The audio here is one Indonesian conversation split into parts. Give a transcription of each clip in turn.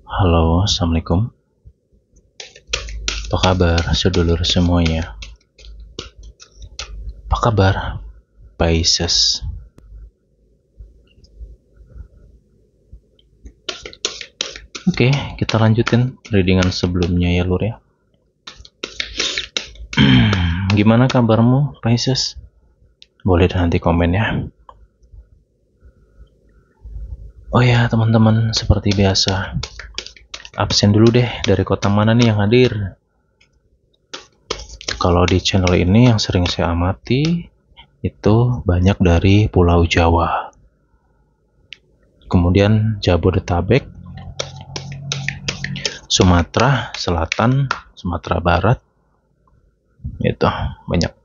Halo, assalamualaikum. Apa kabar, sedulur semuanya? Apa kabar, Pisces? Oke, kita lanjutin readingan sebelumnya ya, Lur ya. Gimana kabarmu, Pisces? Boleh nanti komen ya. Oh ya, teman-teman, seperti biasa, absen dulu deh, dari kota mana nih yang hadir? Kalau di channel ini yang sering saya amati itu banyak dari Pulau Jawa, kemudian Jabodetabek, Sumatera Selatan, Sumatera Barat, itu banyak.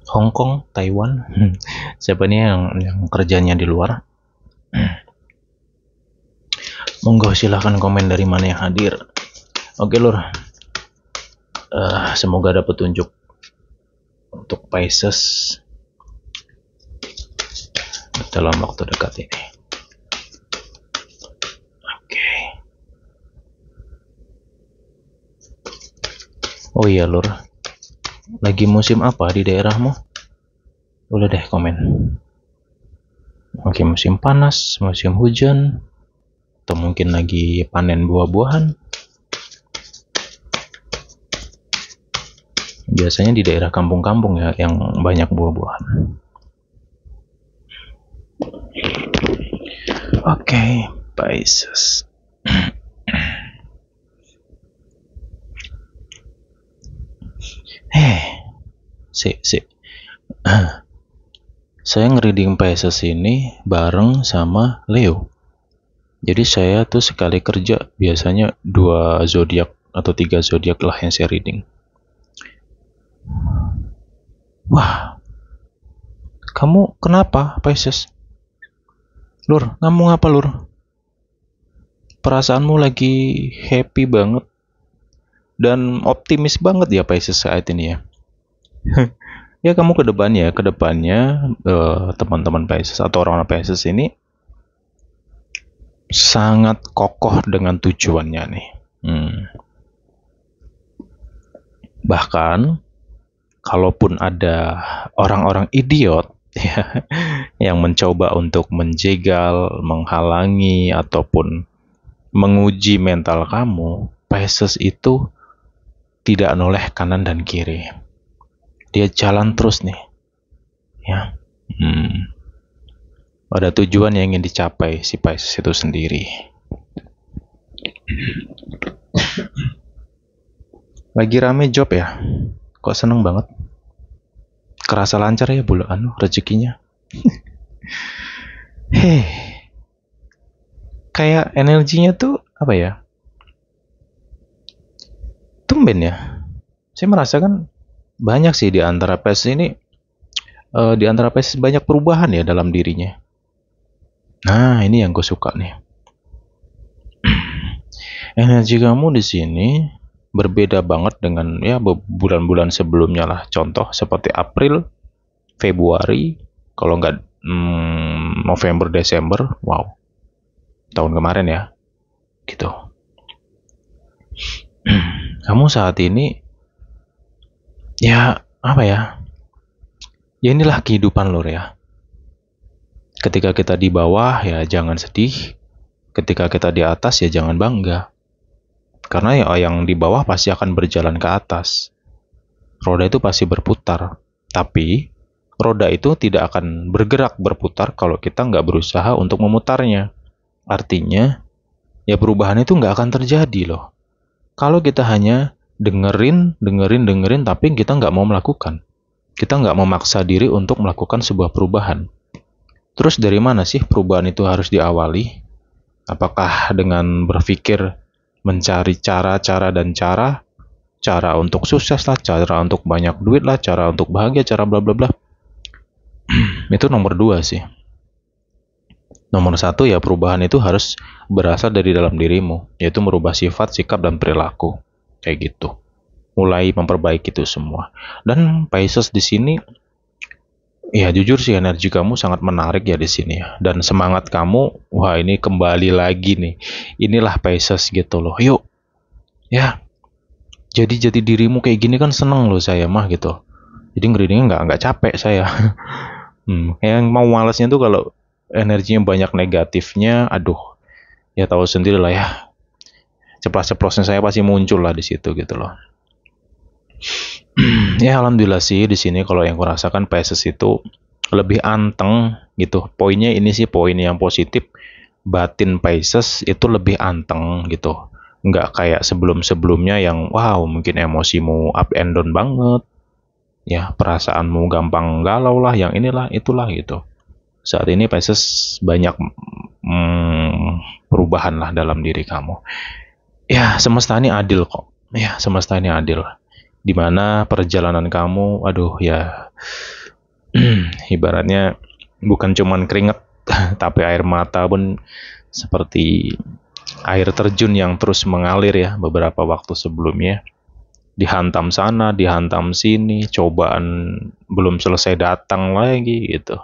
Hong Kong, Taiwan. Siapa nih yang kerjanya di luar? Monggo silahkan komen dari mana yang hadir. Oke Lur, semoga dapat petunjuk untuk Pisces dalam waktu dekat ini. Oke. Oh iya Lur, lagi musim apa di daerahmu? Boleh deh komen. Oke, musim panas, musim hujan, atau mungkin lagi panen buah-buahan? Biasanya di daerah kampung-kampung ya yang banyak buah-buahan. Oke, Pisces. Saya ngereading Pisces ini bareng sama Leo. Jadi saya tuh sekali kerja biasanya 2 zodiak atau 3 zodiak lah yang saya reading. Wah, kamu kenapa Pisces? Lur, kamu ngapa Lur? Perasaanmu lagi happy banget dan optimis banget ya Pisces saat ini ya. Ya kamu kedepannya teman-teman Pisces atau orang-orang Pisces ini sangat kokoh dengan tujuannya nih. Bahkan kalaupun ada orang-orang idiot ya, yang mencoba untuk menjegal, menghalangi ataupun menguji mental kamu, Pisces itu tidak noleh kanan dan kiri. Dia jalan terus nih. Ya. Ada tujuan yang ingin dicapai si Pisces itu sendiri. Lagi rame job ya? Kok seneng banget? Kerasa lancar ya bulan rezekinya. Kayak energinya tuh apa ya? Tumben ya. Saya merasakan banyak sih di antara Pisces ini, di antara Pisces banyak perubahan ya dalam dirinya. Nah, ini yang gue suka nih. Energi kamu di sini berbeda banget dengan ya bulan-bulan sebelumnya lah. Contoh seperti April, Februari, kalau nggak November, Desember, wow, tahun kemarin ya, gitu. Kamu saat ini, ya apa ya? Ya inilah kehidupan Lur ya. Ketika kita di bawah ya jangan sedih. Ketika kita di atas ya jangan bangga. Karena ya yang di bawah pasti akan berjalan ke atas. Roda itu pasti berputar. Tapi roda itu tidak akan bergerak berputar kalau kita nggak berusaha untuk memutarnya. Artinya ya perubahan itu nggak akan terjadi loh. Kalau kita hanya dengerin tapi kita nggak mau melakukan. Kita nggak memaksa diri untuk melakukan sebuah perubahan. Terus dari mana sih perubahan itu harus diawali? Apakah dengan berpikir mencari cara untuk sukses lah, cara untuk banyak duit lah, cara untuk bahagia, cara bla bla bla. Itu nomor 2 sih. Nomor 1 ya perubahan itu harus berasal dari dalam dirimu, yaitu merubah sifat, sikap, dan perilaku. Kayak gitu. Mulai memperbaiki itu semua. Dan Pisces di sini Ya jujur sih energi kamu sangat menarik ya di sini ya. Dan semangat kamu, wah ini kembali lagi nih. Inilah Pisces gitu loh. Yuk, ya. Jadi dirimu kayak gini kan seneng loh saya mah gitu. Jadi ngereadingnya nggak capek saya. Yang mau malesnya tuh kalau energinya banyak negatifnya, aduh, ya tahu sendiri lah ya. Ceplas-ceplosnya saya pasti muncul lah di situ gitu loh. Ya alhamdulillah sih di sini kalau yang kurasakan Pisces itu lebih anteng gitu. Poinnya ini sih poin yang positif. Batin Pisces itu lebih anteng gitu. Nggak kayak sebelum-sebelumnya yang wow mungkin emosimu up and down banget. Ya perasaanmu gampang galau lah, yang inilah itulah gitu. Saat ini Pisces banyak perubahan lah dalam diri kamu. Ya semesta ini adil kok. Ya semesta ini adil. Dimana perjalanan kamu, aduh ya ibaratnya bukan cuman keringet tapi air mata pun seperti air terjun yang terus mengalir ya beberapa waktu sebelumnya. Dihantam sana, dihantam sini, cobaan belum selesai datang lagi gitu.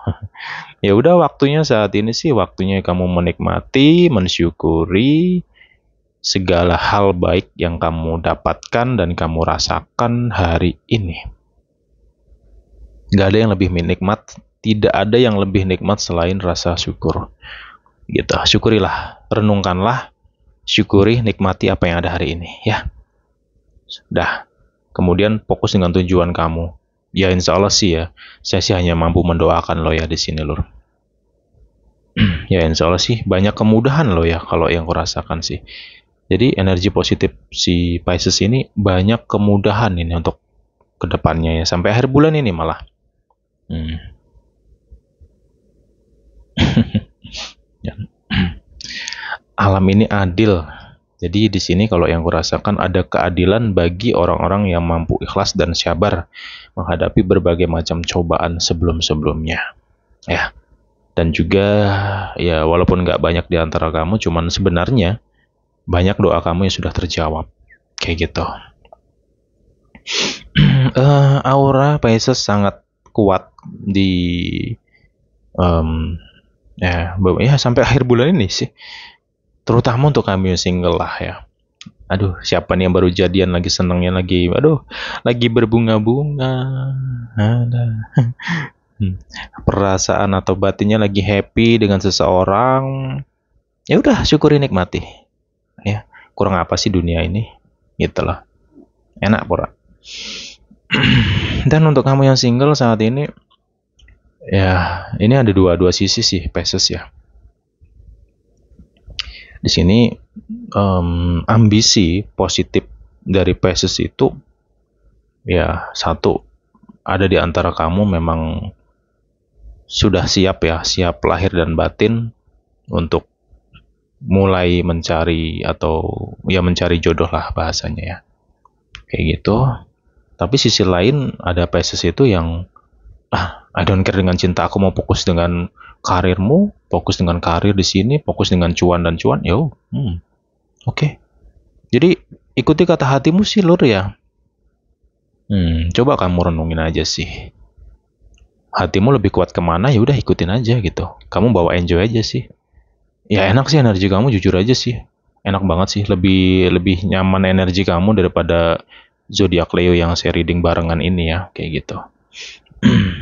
Ya udah waktunya saat ini sih waktunya kamu menikmati, mensyukuri segala hal baik yang kamu dapatkan dan kamu rasakan hari ini. Gak ada yang lebih nikmat, tidak ada yang lebih nikmat selain rasa syukur. Gitu, syukurilah, renungkanlah, syukuri, nikmati apa yang ada hari ini, ya. Dah, kemudian fokus dengan tujuan kamu. Ya insya Allah sih ya, saya sih hanya mampu mendoakan lo ya di sini lur. Ya insya Allah sih banyak kemudahan lo ya kalau yang kurasakan sih. Jadi energi positif si Pisces ini banyak kemudahan ini untuk kedepannya ya sampai akhir bulan ini malah. Ya. Alam ini adil. Jadi di sini kalau yang kurasakan ada keadilan bagi orang-orang yang mampu ikhlas dan sabar menghadapi berbagai macam cobaan sebelum-sebelumnya. Ya. Dan juga ya walaupun nggak banyak di antara kamu, cuman sebenarnya banyak doa kamu yang sudah terjawab. Kayak gitu. Aura Pisces sangat kuat di ya sampai akhir bulan ini sih. Terutama untuk kami yang single lah ya. Aduh, siapa nih yang baru jadian lagi senengnya lagi, aduh, lagi berbunga-bunga. Ada. Perasaan atau batinnya lagi happy dengan seseorang. Ya udah, syukuri nikmati. Ya, kurang apa sih dunia ini? Gitu loh. Enak pura. Dan untuk kamu yang single saat ini, ya ini ada dua sisi sih Pisces ya. Di sini ambisi positif dari Pisces itu ya satu ada di antara kamu memang sudah siap ya, siap lahir dan batin untuk mulai mencari atau ya mencari jodoh lah bahasanya ya. Kayak gitu. Tapi sisi lain ada Pisces itu yang I don't care dengan cinta, aku mau fokus dengan karirmu, fokus dengan karir di sini, fokus dengan cuan dan cuan, oke. Jadi ikuti kata hatimu sih lur ya. Coba kamu renungin aja sih. Hatimu lebih kuat kemana ya udah ikutin aja gitu. Kamu bawa enjoy aja sih. Ya enak sih energi kamu jujur aja sih. Enak banget sih, lebih nyaman energi kamu daripada zodiak Leo yang saya reading barengan ini ya, kayak gitu.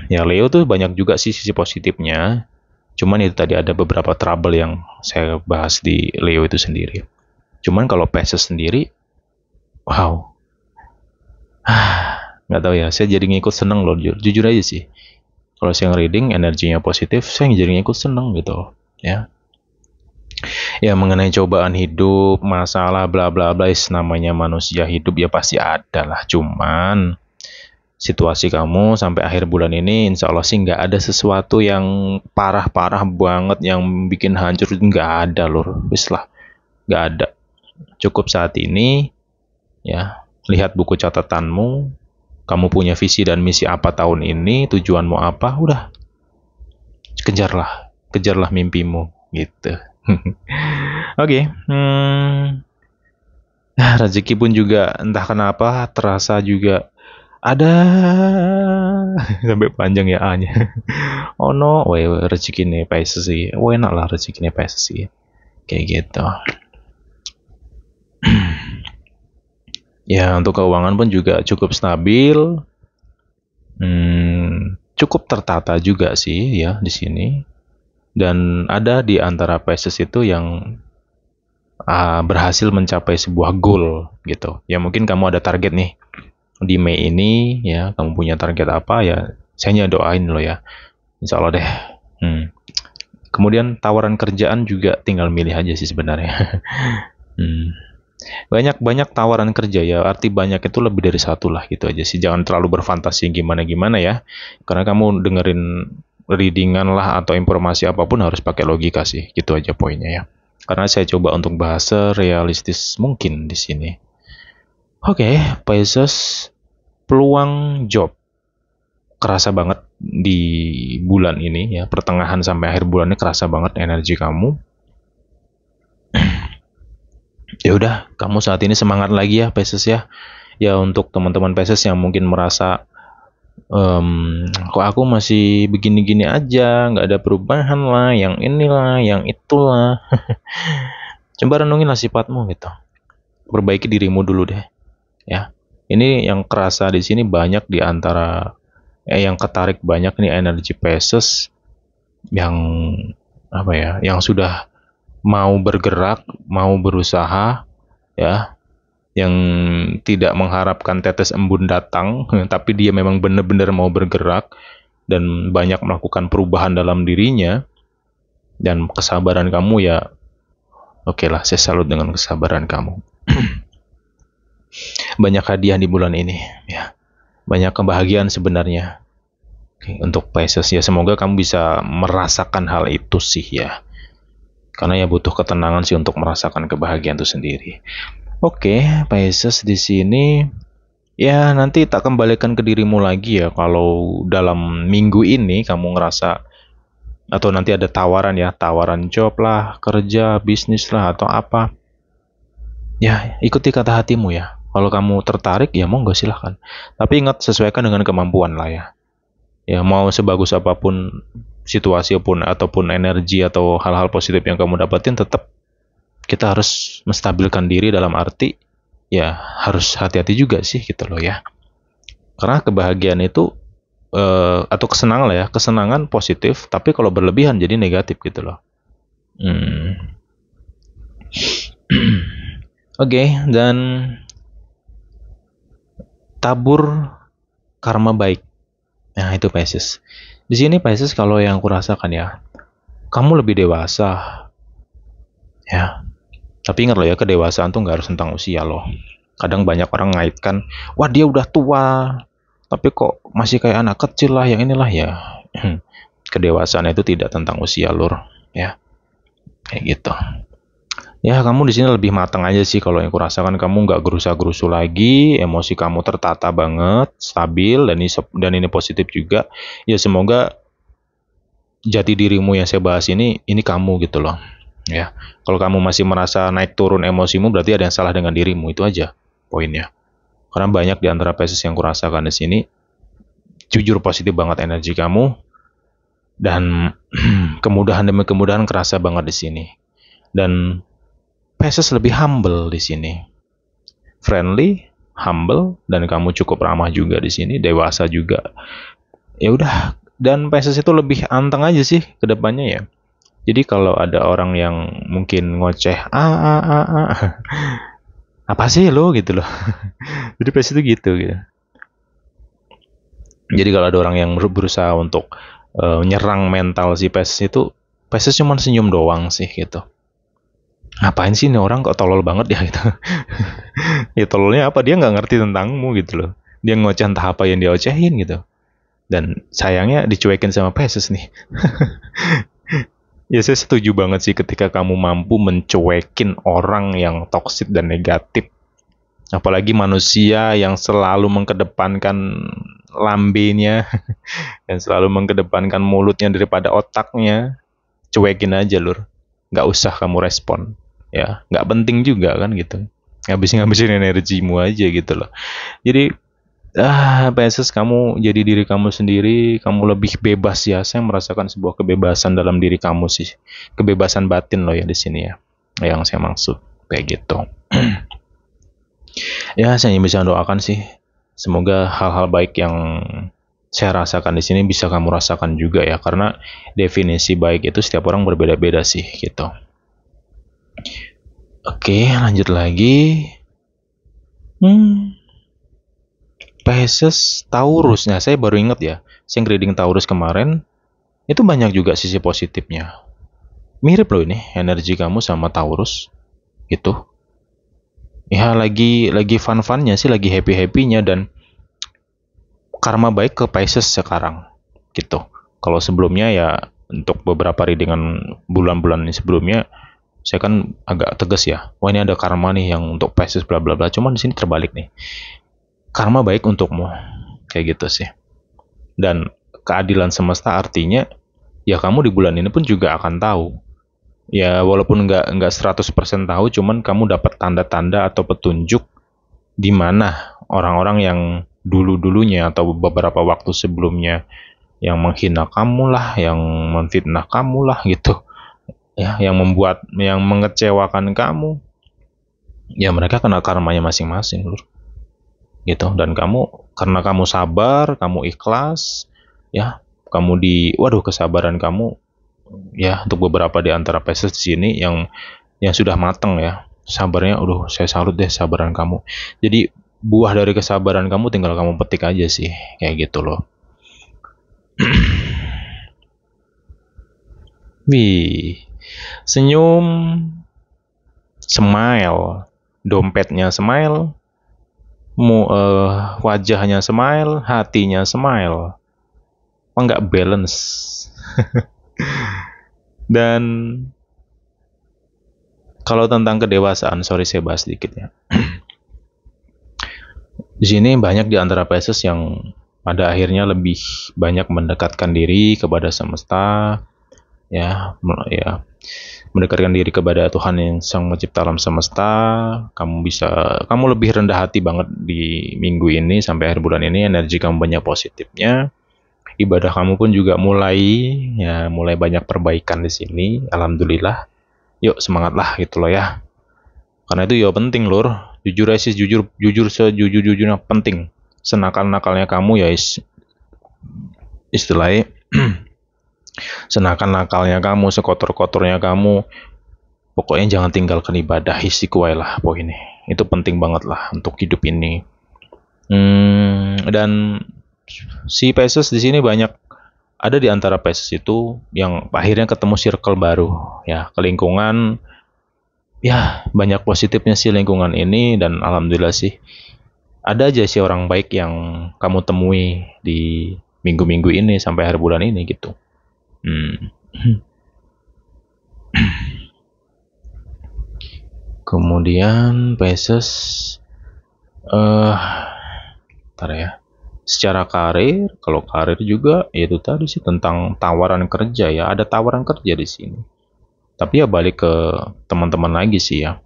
Ya Leo tuh banyak juga sih sisi positifnya. Cuman itu tadi ada beberapa trouble yang saya bahas di Leo itu sendiri. Cuman kalau Pisces sendiri, wow. Nggak tahu ya, saya jadi ngikut seneng loh, jujur aja sih. Kalau saya reading energinya positif, saya jadi ngikut seneng gitu, ya. Ya mengenai cobaan hidup, masalah bla bla bla, namanya manusia hidup ya pasti ada lah. Cuman situasi kamu sampai akhir bulan ini insya Allah sih nggak ada sesuatu yang parah-parah banget yang bikin hancur, nggak ada lur, wis lah, nggak ada. Cukup saat ini ya lihat buku catatanmu, kamu punya visi dan misi apa tahun ini, tujuanmu apa, udah kejarlah mimpimu gitu. Oke. Rezeki pun juga entah kenapa terasa juga ada sampai panjang ya A-nya. Oh no, weh rezeki nih Pisces sih. Enak lah rezeki nih Pisces sih. Kayak gitu. Ya, untuk keuangan pun juga cukup stabil. Cukup tertata juga sih ya di sini. Dan ada di antara Pisces itu yang berhasil mencapai sebuah goal gitu. Ya mungkin kamu ada target nih di Mei ini ya, kamu punya target apa ya? Saya doain lo ya. Insya Allah deh. Kemudian tawaran kerjaan juga tinggal milih aja sih sebenarnya. Banyak tawaran kerja ya, arti banyak itu lebih dari satu lah gitu aja sih. Jangan terlalu berfantasi gimana-gimana ya. Karena kamu dengerin readingan lah atau informasi apapun harus pakai logika sih. Gitu aja poinnya ya. Karena saya coba untuk bahasa realistis mungkin di sini. Oke, Pisces, peluang job kerasa banget di bulan ini ya, pertengahan sampai akhir bulannya kerasa banget energi kamu. Ya udah, kamu saat ini semangat lagi ya Pisces ya. Ya untuk teman-teman Pisces yang mungkin merasa kok aku masih begini-gini aja, nggak ada perubahan lah, yang inilah, yang itulah. Coba renungin lah sifatmu gitu. Perbaiki dirimu dulu deh. Ya, ini yang kerasa di sini banyak di antara yang ketarik banyak nih energi Pisces yang apa ya, yang sudah mau bergerak, mau berusaha, ya, yang tidak mengharapkan tetes embun datang, tapi dia memang benar-benar mau bergerak dan banyak melakukan perubahan dalam dirinya. Dan kesabaran kamu ya, oke lah, saya salut dengan kesabaran kamu. Banyak hadiah di bulan ini, ya, banyak kebahagiaan sebenarnya. Oke, untuk Pisces ya, semoga kamu bisa merasakan hal itu sih ya. Karena ya butuh ketenangan sih untuk merasakan kebahagiaan itu sendiri. Oke, Pisces di sini ya nanti tak kembalikan ke dirimu lagi ya kalau dalam minggu ini kamu ngerasa atau nanti ada tawaran ya, tawaran job lah, kerja, bisnis lah atau apa. Ya, ikuti kata hatimu ya. Kalau kamu tertarik ya monggo silahkan. Tapi ingat sesuaikan dengan kemampuan lah ya. Ya mau sebagus apapun situasi pun ataupun energi atau hal-hal positif yang kamu dapatin, tetap kita harus menstabilkan diri dalam arti ya harus hati-hati juga sih gitu loh ya. Karena kebahagiaan itu atau kesenangan lah ya, kesenangan positif, tapi kalau berlebihan jadi negatif gitu loh. Oke, dan tabur karma baik. Nah itu Pisces. Di sini Pisces kalau yang kurasakan ya, kamu lebih dewasa ya. Tapi ingat loh ya, kedewasaan tuh nggak harus tentang usia loh. Kadang banyak orang ngaitkan, wah dia udah tua, tapi kok masih kayak anak kecil lah, yang inilah ya. Kedewasaan itu tidak tentang usia lur, ya. Kayak gitu. Ya kamu di sini lebih matang aja sih kalau yang kurasakan, kamu nggak gerusa-gerusu lagi, emosi kamu tertata banget, stabil dan ini positif juga. Ya semoga jati dirimu yang saya bahas ini kamu gitu loh. Ya, kalau kamu masih merasa naik turun emosimu, berarti ada yang salah dengan dirimu, itu aja poinnya. Karena banyak di antara Pisces yang kurasakan di sini, jujur positif banget energi kamu, dan kemudahan demi kemudahan kerasa banget di sini. Dan Pisces lebih humble di sini, friendly, humble, dan kamu cukup ramah juga di sini, dewasa juga. Ya udah, dan Pisces itu lebih anteng aja sih ke depannya ya. Jadi kalau ada orang yang mungkin ngoceh, apa sih lo gitu loh. Jadi Pisces itu gitu. Jadi kalau ada orang yang berusaha untuk nyerang mental si Pisces itu, Pisces cuma senyum doang sih gitu. Ngapain sih nih orang kok tolol banget ya gitu. Ya tololnya apa, dia nggak ngerti tentangmu gitu loh. Dia ngoceh entah apa yang dia ocehin gitu. Dan sayangnya dicuekin sama Pisces nih. Ya saya setuju banget sih ketika kamu mampu mencuekin orang yang toksik dan negatif. Apalagi manusia yang selalu mengedepankan lambenya dan selalu mengedepankan mulutnya daripada otaknya. Cuekin aja lur. Nggak usah kamu respon. Ya, nggak penting juga kan gitu. Ngabisin energimu aja gitu loh. Jadi Pisces, kamu jadi diri kamu sendiri, kamu lebih bebas ya. Saya merasakan sebuah kebebasan dalam diri kamu sih. Kebebasan batin loh ya di sini ya. Yang saya maksud kayak gitu. Ya, saya bisa doakan sih. Semoga hal-hal baik yang saya rasakan di sini bisa kamu rasakan juga ya. Karena definisi baik itu setiap orang berbeda-beda sih gitu. Oke, lanjut lagi. Pisces, Taurus. Nah, saya baru ingat ya. Saya reading Taurus kemarin. Itu banyak juga sisi positifnya. Mirip loh ini energi kamu sama Taurus gitu. Ya lagi fun-funnya sih, lagi happy-happynya, dan karma baik ke Pisces sekarang gitu. Kalau sebelumnya ya untuk beberapa readingan bulan-bulan ini sebelumnya saya kan agak tegas ya. Wah, ini ada karma nih yang untuk Pisces bla bla bla. Cuman di sini terbalik nih. Karma baik untukmu. Kayak gitu sih. Dan keadilan semesta artinya ya kamu di bulan ini pun juga akan tahu. Ya walaupun nggak 100% tahu, cuman kamu dapat tanda-tanda atau petunjuk di mana orang-orang yang dulu-dulunya atau beberapa waktu sebelumnya yang menghina kamu lah, yang memfitnah kamu lah gitu. Ya, yang mengecewakan kamu. Ya mereka kena karmanya masing-masing, Lur. Gitu. Dan kamu karena kamu sabar, kamu ikhlas, ya, waduh, kesabaran kamu ya untuk beberapa di antara Pisces di sini yang sudah matang ya. Sabarnya, saya salut deh sabaran kamu. Jadi buah dari kesabaran kamu tinggal kamu petik aja sih, kayak gitu loh. Wih, senyum, smile, dompetnya smile, wajahnya smile, hatinya smile. Apa nggak balance? Dan kalau tentang kedewasaan, sorry saya bahas sedikit ya. Di sini banyak di antara Pisces yang pada akhirnya lebih banyak mendekatkan diri kepada semesta, ya, mendekatkan diri kepada Tuhan yang Sang Mencipta alam semesta. Kamu lebih rendah hati banget di minggu ini sampai akhir bulan ini. Energi kamu banyak positifnya. Ibadah kamu pun juga mulai banyak perbaikan di sini. Alhamdulillah. Yuk semangatlah gitu loh ya. Karena itu ya penting, Lur. Jujur aja sih, jujur sejujur-jujurnya penting. Senakal-nakalnya kamu ya istilahnya senakal-nakalnya kamu, sekotor-kotornya kamu, pokoknya jangan tinggalkan ibadah, isi kuai lah poinnya. Itu penting banget lah untuk hidup ini. Dan si Pisces di sini banyak ada di antara Pisces itu yang akhirnya ketemu circle baru ya, ke lingkungan. Ya, banyak positifnya sih lingkungan ini, dan alhamdulillah sih ada aja sih orang baik yang kamu temui di minggu-minggu ini sampai akhir bulan ini gitu. Kemudian Pisces ntar ya. Secara karir, kalau karir juga ya itu tadi sih tentang tawaran kerja ya, ada tawaran kerja di sini. Tapi ya balik ke teman-teman lagi sih ya.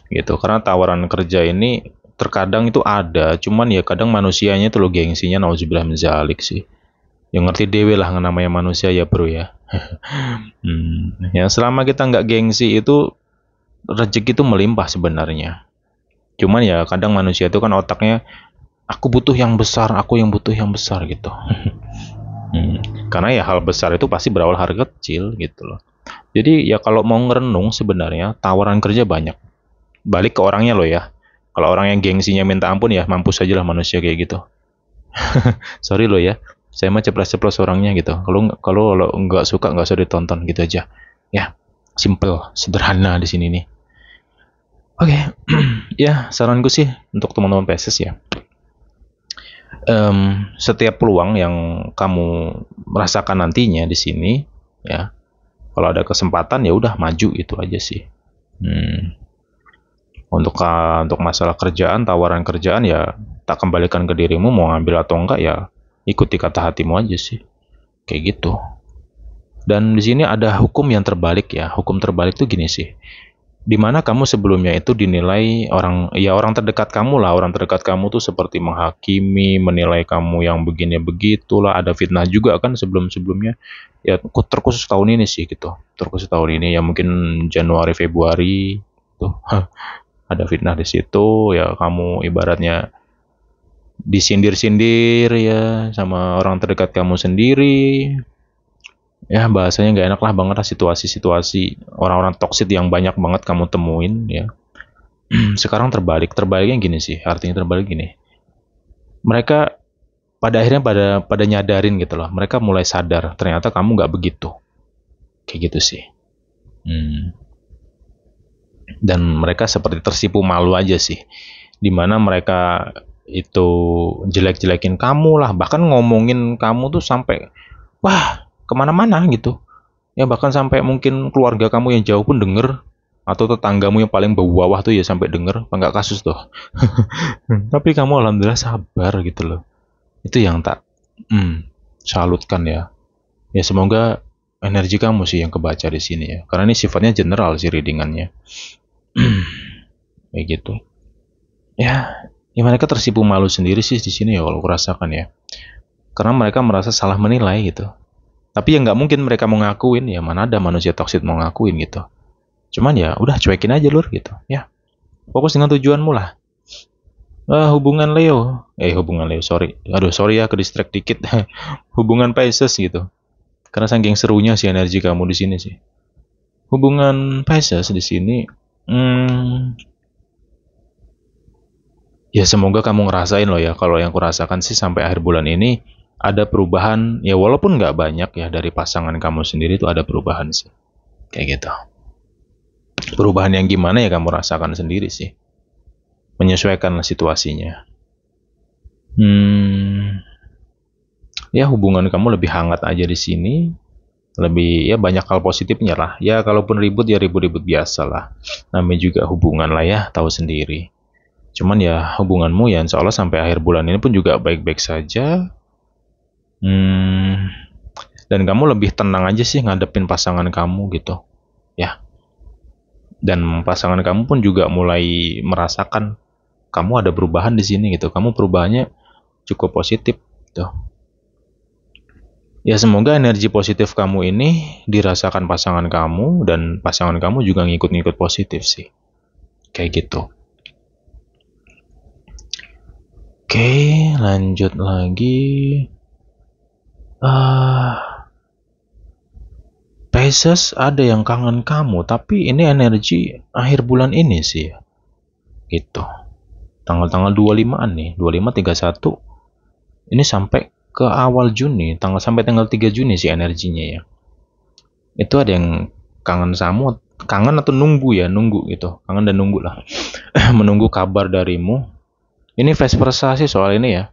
Gitu. Karena tawaran kerja ini terkadang itu ada, cuman ya kadang manusianya itu lo gengsinya nauzubillah min zalik sih. Yang ngerti dewe lah namanya manusia ya, Bro ya. Ya selama kita nggak gengsi itu rezeki itu melimpah sebenarnya. Cuman ya kadang manusia itu kan otaknya aku butuh yang besar, aku yang butuh yang besar gitu. Karena ya hal besar itu pasti berawal harga kecil gitu loh. Jadi ya kalau mau ngerenung sebenarnya tawaran kerja banyak. Balik ke orangnya loh ya. Kalau orang yang gengsinya minta ampun ya mampus aja lah manusia kayak gitu. Sorry loh ya. Saya mah ceplos-ceplos orangnya gitu. Kalau nggak suka nggak usah ditonton gitu aja. Ya, simple, sederhana di sini nih. Oke. Ya, saranku sih untuk teman-teman Pisces ya. Setiap peluang yang kamu merasakan nantinya di sini ya, kalau ada kesempatan ya udah maju, itu aja sih. Untuk masalah kerjaan, tawaran kerjaan ya tak kembalikan ke dirimu, mau ngambil atau enggak ya ikuti kata hatimu aja sih, kayak gitu. Dan di sini ada hukum yang terbalik ya. Hukum terbalik tuh gini sih, Dimana kamu sebelumnya itu dinilai orang terdekat kamu lah, orang terdekat kamu tuh seperti menghakimi, menilai kamu yang begini begitulah, ada fitnah juga kan sebelum-sebelumnya. Ya terkhusus tahun ini sih gitu, terkhusus tahun ini ya mungkin Januari Februari tuh ada fitnah di situ, ya kamu ibaratnya disindir-sindir ya sama orang terdekat kamu sendiri. Ya bahasanya nggak enak lah banget lah, situasi-situasi orang-orang toksik yang banyak banget kamu temuin ya. Sekarang terbaliknya gini sih, artinya terbalik gini, mereka pada akhirnya pada nyadarin gitu loh, mereka mulai sadar ternyata kamu nggak begitu, kayak gitu sih. Hmm. Dan mereka seperti tersipu malu aja sih, dimana mereka itu jelek-jelekin kamu lah, bahkan ngomongin kamu tuh sampai wah kemana-mana gitu ya, bahkan sampai mungkin keluarga kamu yang jauh pun denger, atau tetanggamu yang paling bawah tuh ya sampai denger, enggak kasus tuh. Tapi kamu alhamdulillah sabar gitu loh, itu yang tak salutkan ya. Ya semoga energi kamu sih yang kebaca di sini ya, karena ini sifatnya general sih readingannya. Kayak gitu ya. Ya mereka tersipu malu sendiri sih di sini ya kalau aku rasakan ya, karena mereka merasa salah menilai gitu. Tapi ya nggak mungkin mereka mau ngakuin, ya mana ada manusia toksik mau ngakuin gitu. Cuman ya udah cuekin aja lur gitu ya, fokus dengan tujuanmu lah. Hubungan Leo, sorry ya, ke distract dikit. Hubungan Pisces gitu, karena saking serunya sih energi kamu di sini sih. Hubungan Pisces di sini, ya semoga kamu ngerasain loh ya, kalau yang kurasakan sih sampai akhir bulan ini ada perubahan ya, walaupun nggak banyak ya, dari pasangan kamu sendiri tuh ada perubahan sih, kayak gitu. Perubahan yang gimana ya kamu rasakan sendiri sih, menyesuaikan situasinya. Ya hubungan kamu lebih hangat aja di sini, lebih ya banyak hal positifnya lah ya. Kalaupun ribut ya ribut-ribut biasa lah, namanya juga hubungan lah ya, tahu sendiri. Cuman ya hubunganmu ya insya Allah sampai akhir bulan ini pun juga baik-baik saja. Dan kamu lebih tenang aja sih ngadepin pasangan kamu gitu ya. Dan pasangan kamu pun juga mulai merasakan kamu ada perubahan di sini gitu, kamu perubahannya cukup positif gitu. Ya semoga energi positif kamu ini dirasakan pasangan kamu, dan pasangan kamu juga ngikut-ngikut positif sih, kayak gitu. Oke, lanjut lagi. Pisces, ada yang kangen kamu, tapi ini energi akhir bulan ini sih gitu. Tanggal-tanggal 25-an nih, 25, 31. Ini sampai ke awal Juni, sampai tanggal 3 Juni sih energinya ya. Itu ada yang kangen atau nunggu gitu, kangen dan nunggu lah. Menunggu kabar darimu. Ini vice versa sih soal ini ya.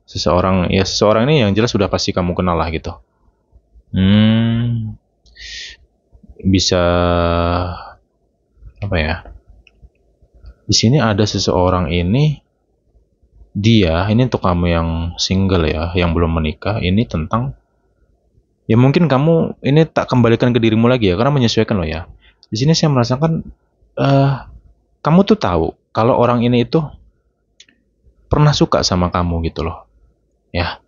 Seseorang ini yang jelas sudah pasti kamu kenal lah gitu. Bisa apa ya? Di sini ada seseorang ini, ini untuk kamu yang single ya, yang belum menikah, ini tentang ya mungkin kamu ini tak kembalikan ke dirimu lagi ya, karena menyesuaikan loh ya. Di sini saya merasakan kamu tuh tahu kalau orang ini itu pernah suka sama kamu gitu loh ya,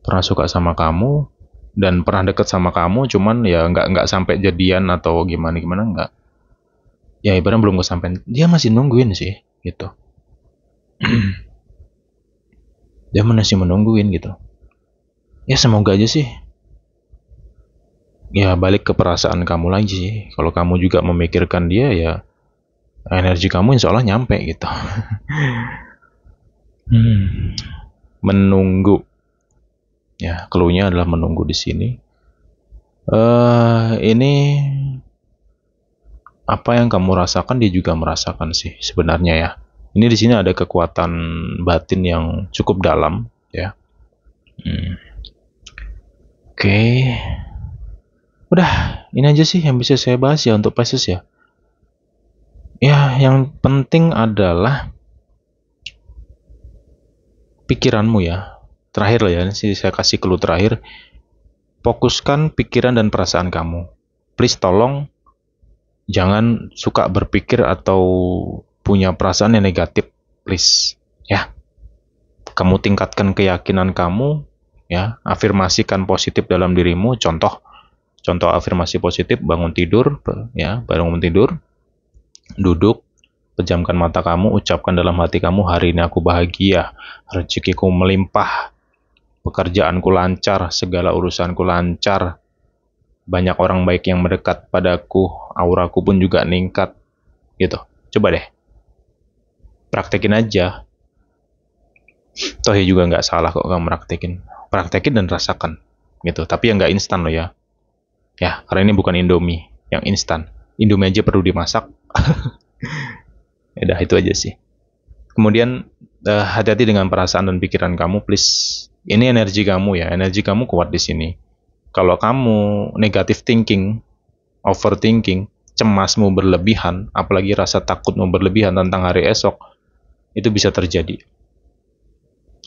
pernah suka sama kamu dan pernah deket sama kamu, cuman ya nggak sampai jadian atau gimana nggak. Ya ibaratnya belum kesampaian, dia masih nungguin sih gitu. Dia masih menungguin gitu. Ya semoga aja sih ya balik ke perasaan kamu lagi sih. Kalau kamu juga memikirkan dia ya, energi kamu insya Allah nyampe gitu. Menunggu ya, clue-nya adalah menunggu di sini. Ini apa yang kamu rasakan dia juga merasakan sih sebenarnya ya. Ini di sini ada kekuatan batin yang cukup dalam ya. Oke. Udah, ini aja sih yang bisa saya bahas ya untuk Pisces ya. Ya, yang penting adalah pikiranmu ya. Terakhir lah ya, saya kasih clue terakhir. Fokuskan pikiran dan perasaan kamu. Please tolong Jangan suka berpikir atau punya perasaan yang negatif, please. Ya, kamu tingkatkan keyakinan kamu, ya, afirmasikan positif dalam dirimu. Contoh afirmasi positif: bangun tidur, ya, bangun tidur, duduk, pejamkan mata kamu, ucapkan dalam hati kamu, hari ini aku bahagia, rezekiku melimpah, pekerjaanku lancar, segala urusanku lancar, banyak orang baik yang mendekat padaku, auraku pun juga meningkat, gitu. Coba deh, praktekin aja. Toh ya juga nggak salah kok kamu praktekin dan rasakan, gitu. Tapi yang nggak instan loh ya. Ya, karena ini bukan Indomie yang instan. Indomie aja perlu dimasak. Udah, itu aja sih. Kemudian hati-hati dengan perasaan dan pikiran kamu, please. Ini energi kamu ya, energi kamu kuat di sini. Kalau kamu negative thinking, overthinking, cemasmu berlebihan, apalagi rasa takutmu berlebihan tentang hari esok, itu bisa terjadi.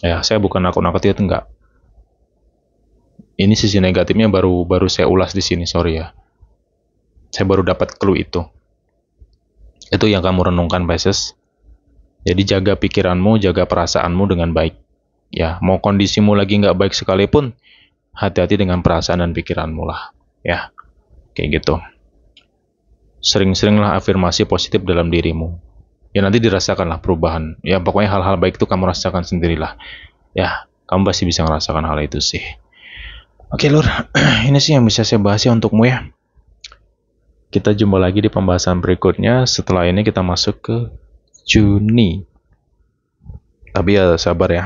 Ya, saya bukan nakut-nakutin, itu enggak. Ini sisi negatifnya baru saya ulas di sini, sorry ya. Saya baru dapat clue itu. Itu yang kamu renungkan, Pisces. Jadi jaga pikiranmu, jaga perasaanmu dengan baik. Ya, mau kondisimu lagi nggak baik sekalipun, hati-hati dengan perasaan dan pikiranmu lah. Ya, kayak gitu. Sering-seringlah afirmasi positif dalam dirimu. Ya, nanti dirasakanlah perubahan. Ya, pokoknya hal-hal baik itu kamu rasakan sendirilah. Ya, kamu pasti bisa merasakan hal itu sih. Oke, Lur. Ini sih yang bisa saya bahas ya untukmu ya. Kita jumpa lagi di pembahasan berikutnya. Setelah ini kita masuk ke Juni. Tapi ya sabar ya.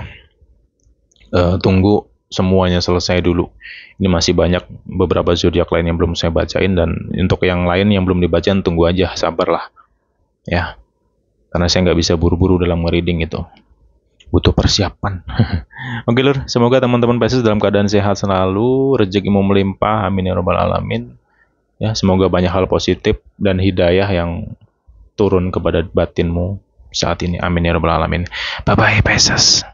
Tunggu semuanya selesai dulu. Ini masih banyak beberapa zodiak lain yang belum saya bacain, dan untuk yang lain yang belum dibacain tunggu aja, sabarlah. Ya. Karena saya nggak bisa buru-buru dalam nge-reading itu. Butuh persiapan. Oke, Lur. Semoga teman-teman Pisces dalam keadaan sehat selalu, rezekimu melimpah, amin ya rabbal alamin. Ya, semoga banyak hal positif dan hidayah yang turun kepada batinmu saat ini. Amin ya rabbal alamin. Bye bye Pisces.